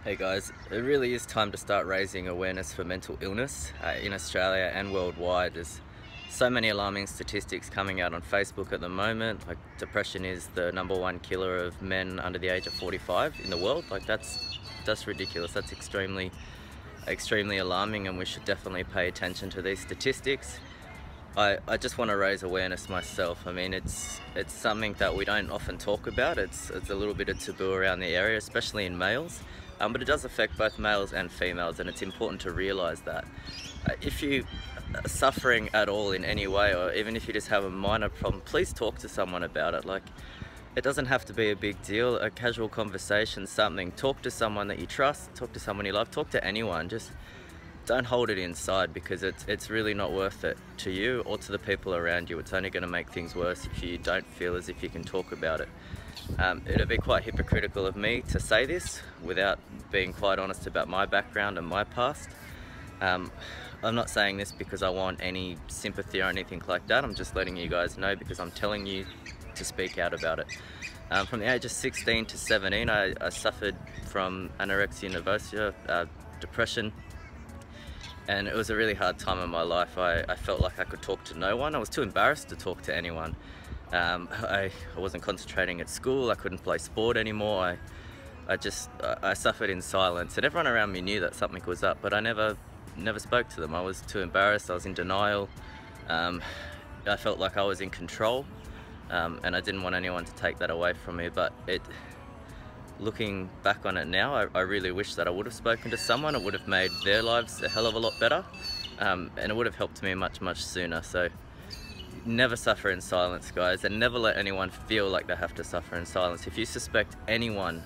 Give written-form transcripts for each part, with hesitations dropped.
Hey guys, it really is time to start raising awareness for mental illness in Australia and worldwide. There's so many alarming statistics coming out on Facebook at the moment. Like, depression is the #1 killer of men under the age of 45 in the world. Like, that's ridiculous. That's extremely alarming, and we should definitely pay attention to these statistics. I just want to raise awareness myself. I mean, it's something that we don't often talk about. It's a little bit of taboo around the area, especially in males. But it does affect both males and females, and it's important to realize that. If you are suffering at all in any way, or even if you just have a minor problem, please talk to someone about it. Like, it doesn't have to be a big deal. A casual conversation, something. Talk to someone that you trust, talk to someone you love, talk to anyone. Just don't hold it inside, because it's really not worth it to you or to the people around you. It's only going to make things worse if you don't feel as if you can talk about it. It'd be quite hypocritical of me to say this without being quite honest about my background and my past. I'm not saying this because I want any sympathy or anything like that. I'm just letting you guys know because I'm telling you to speak out about it. From the age of 16 to 17, I suffered from anorexia nervosa, depression, and it was a really hard time in my life. I felt like I could talk to no one. I was too embarrassed to talk to anyone. I wasn't concentrating at school. I couldn't play sport anymore. I suffered in silence, and everyone around me knew that something was up, but I never spoke to them. I was too embarrassed. I was in denial. I felt like I was in control, and I didn't want anyone to take that away from me. But looking back on it now, I really wish that I would have spoken to someone. It would have made their lives a hell of a lot better, and it would have helped me much sooner. So never suffer in silence, guys, and never let anyone feel like they have to suffer in silence. If you suspect anyone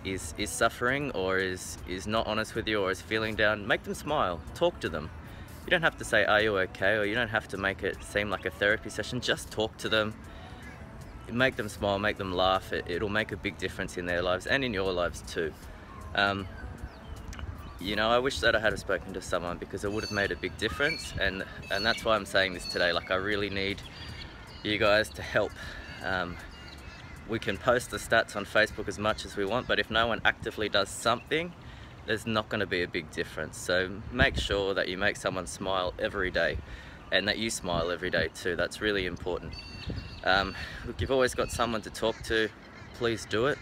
is suffering or is not honest with you or is feeling down, make them smile. Talk to them. You don't have to say, "Are you okay?" or you don't have to make it seem like a therapy session. Just talk to them. Make them smile, make them laugh. It'll make a big difference in their lives and in your lives too. You know, I wish that I had spoken to someone, because it would have made a big difference, and that's why I'm saying this today. Like, I really need you guys to help. We can post the stats on Facebook as much as we want, but if no one actively does something, there's not going to be a big difference. So make sure that you make someone smile every day, and that you smile every day too. That's really important. Look, you've always got someone to talk to. Please do it.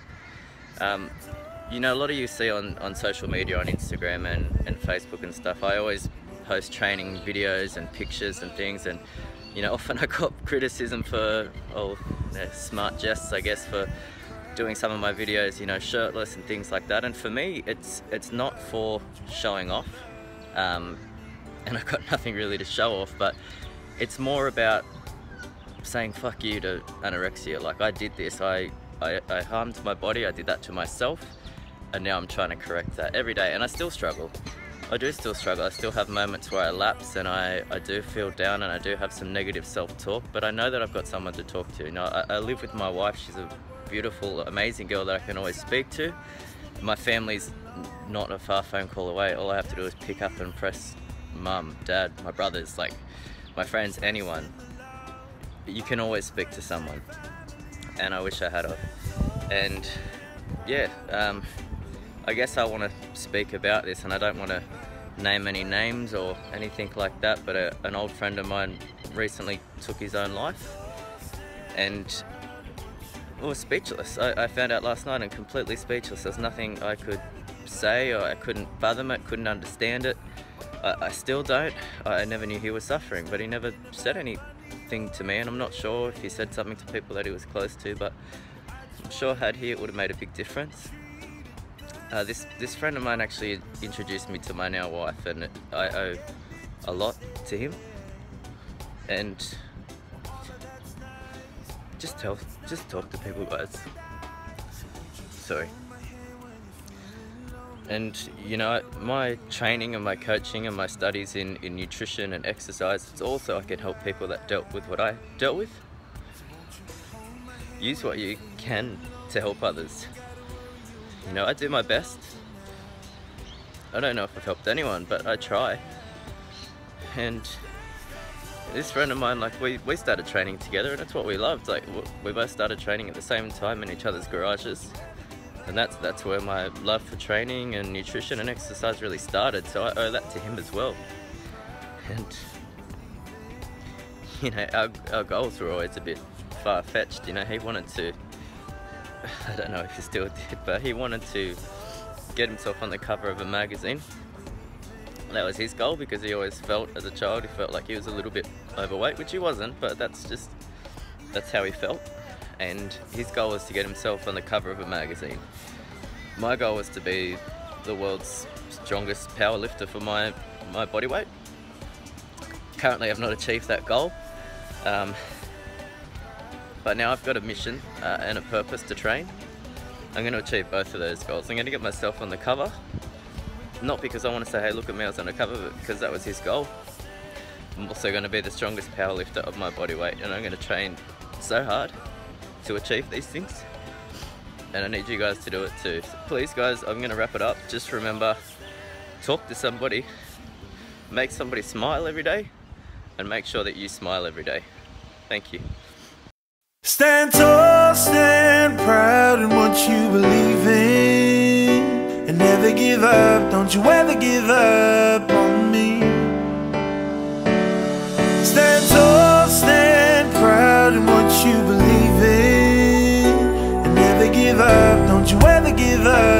You know, a lot of you see on social media, on Instagram and Facebook and stuff, I always post training videos and pictures and things, and you know, often I got criticism for smart jests, I guess, for doing some of my videos, you know, shirtless and things like that. And for me, it's not for showing off, and I've got nothing really to show off, but it's more about saying fuck you to anorexia. Like, I did this, I harmed my body, I did that to myself, and now I'm trying to correct that every day. And I still struggle. I do still struggle. I still have moments where I lapse, and I do feel down, and I do have some negative self-talk, but I know that I've got someone to talk to. You know, I live with my wife. She's a beautiful, amazing girl that I can always speak to. My family's not a far phone call away. All I have to do is pick up and press mum, dad, my brothers, like my friends, anyone. You can always speak to someone, and I wish I had her. And yeah, I guess I want to speak about this, and I don't want to name any names or anything like that, but an old friend of mine recently took his own life, and I was speechless. I found out last night, and completely speechless. There's nothing I could say, or I couldn't fathom it, couldn't understand it. I still don't. I never knew he was suffering, but he never said anything to me, and I'm not sure if he said something to people that he was close to, but I'm sure had he, it would have made a big difference. This friend of mine actually introduced me to my now wife, and I owe a lot to him. And just talk to people, guys. Sorry. And you know, my training and my coaching and my studies in nutrition and exercise, it's also I can help people that dealt with what I dealt with. Use what you can to help others. You know, I do my best. I don't know if I've helped anyone, but I try. And this friend of mine, like, we started training together, and it's what we loved. Like, we both started training at the same time in each other's garages. And that's where my love for training and nutrition and exercise really started. So I owe that to him as well. And you know, our goals were always a bit far-fetched. You know, he wanted to, I don't know if he still did, but he wanted to get himself on the cover of a magazine. That was his goal, because he always felt, as a child, he felt like he was a little bit overweight, which he wasn't, but that's how he felt. And his goal was to get himself on the cover of a magazine. My goal was to be the world's strongest powerlifter for my body weight. Currently I've not achieved that goal, but now I've got a mission and a purpose to train. I'm going to achieve both of those goals. I'm going to get myself on the cover, not because I want to say, hey, look at me, I was on the cover, but because that was his goal. I'm also going to be the strongest powerlifter of my body weight, and I'm going to train so hard to achieve these things, and I need you guys to do it too. So please guys, I'm going to wrap it up. Just remember, talk to somebody, make somebody smile every day, and make sure that you smile every day. Thank you. Stand tall, stand proud in what you believe in, and never give up, don't you ever give up on me. Stand tall, stand proud in what you believe in, and never give up, don't you ever give up.